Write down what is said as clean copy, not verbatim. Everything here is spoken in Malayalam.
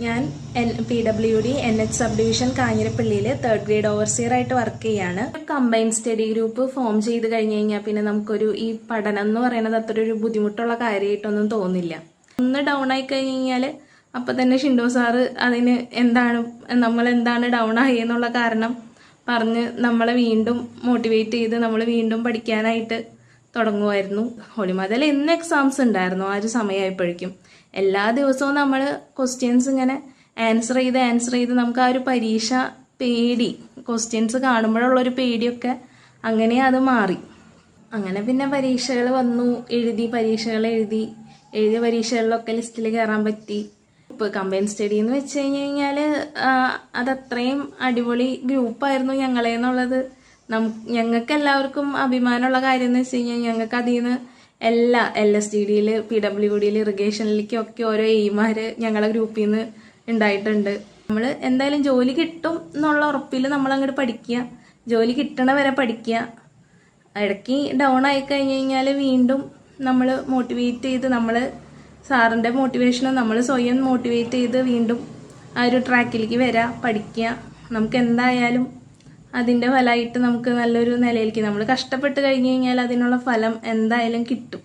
ഞാൻ PWD NH സബ് ഡിവിഷൻ കാഞ്ഞിരപ്പള്ളിയിൽ 3rd ഗ്രേഡ് ഓവർസിയർ ആയിട്ട് വർക്ക് ചെയ്യാണ്. കമ്പൈൻഡ് സ്റ്റഡി ഗ്രൂപ്പ് ഫോം ചെയ്ത് കഴിഞ്ഞ് കഴിഞ്ഞാൽ പിന്നെ നമുക്കൊരു ഈ പഠനം എന്ന് പറയുന്നത് അത്ര ഒരു ബുദ്ധിമുട്ടുള്ള കാര്യമായിട്ടൊന്നും തോന്നില്ല. ഒന്ന് ഡൗൺ ആയി കഴിഞ്ഞ് കഴിഞ്ഞാൽ അപ്പം തന്നെ ഷിൻഡോ സാറ് അതിന് നമ്മൾ എന്താണ് ഡൗൺ ആയി എന്നുള്ള കാരണം പറഞ്ഞ് നമ്മളെ വീണ്ടും മോട്ടിവേറ്റ് ചെയ്ത് നമ്മൾ വീണ്ടും പഠിക്കാനായിട്ട് തുടങ്ങുമായിരുന്നു. ഹോളിമാതയിൽ എന്ന് എക്സാംസ് ഉണ്ടായിരുന്നു ആ ഒരു സമയമായപ്പോഴേക്കും എല്ലാ ദിവസവും നമ്മൾ ക്വസ്റ്റ്യൻസ് ഇങ്ങനെ ആൻസർ ചെയ്ത് നമുക്ക് ആ ഒരു പരീക്ഷ പേടി, ക്വസ്റ്റ്യൻസ് കാണുമ്പോഴുള്ളൊരു പേടിയൊക്കെ അങ്ങനെ അത് മാറി. അങ്ങനെ പിന്നെ പരീക്ഷകൾ വന്നു, എഴുതിയ പരീക്ഷകളിലൊക്കെ ലിസ്റ്റിൽ കയറാൻ പറ്റി. ഇപ്പോൾ കമ്പൈൻഡ് സ്റ്റഡി എന്ന് വെച്ച് കഴിഞ്ഞാൽ അതത്രയും അടിപൊളി ഗ്രൂപ്പായിരുന്നു ഞങ്ങളെന്നുള്ളത് ഞങ്ങൾക്ക് എല്ലാവർക്കും അഭിമാനമുള്ള കാര്യം എന്ന് വെച്ച് കഴിഞ്ഞാൽ ഞങ്ങൾക്ക് അതിൽ നിന്ന് എല്ലാ LSTDയിൽ PWDയിൽ ഇറിഗേഷനിലേക്കൊക്കെ ഓരോ എയിമാര് ഞങ്ങളെ ഗ്രൂപ്പിൽ നിന്ന് ഉണ്ടായിട്ടുണ്ട്. നമ്മൾ എന്തായാലും ജോലി കിട്ടും എന്നുള്ള ഉറപ്പിൽ നമ്മളങ്ങോട്ട് പഠിക്കുക, ജോലി കിട്ടണ വരെ പഠിക്കുക. ഇടയ്ക്ക് ഡൗൺ ആയി കഴിഞ്ഞ് കഴിഞ്ഞാൽ വീണ്ടും നമ്മൾ മോട്ടിവേറ്റ് ചെയ്ത് നമ്മൾ സാറിൻ്റെ മോട്ടിവേഷനും നമ്മൾ സ്വയം മോട്ടിവേറ്റ് ചെയ്ത് വീണ്ടും ആ ഒരു ട്രാക്കിലേക്ക് വരിക, പഠിക്കുക. നമുക്ക് എന്തായാലും അതിൻ്റെ ഫലമായിട്ട് നമുക്ക് നല്ലൊരു നിലയിലേക്ക് നമ്മൾ കഷ്ടപ്പെട്ട് കഴിഞ്ഞ് കഴിഞ്ഞാൽ അതിനുള്ള ഫലം എന്തായാലും കിട്ടും.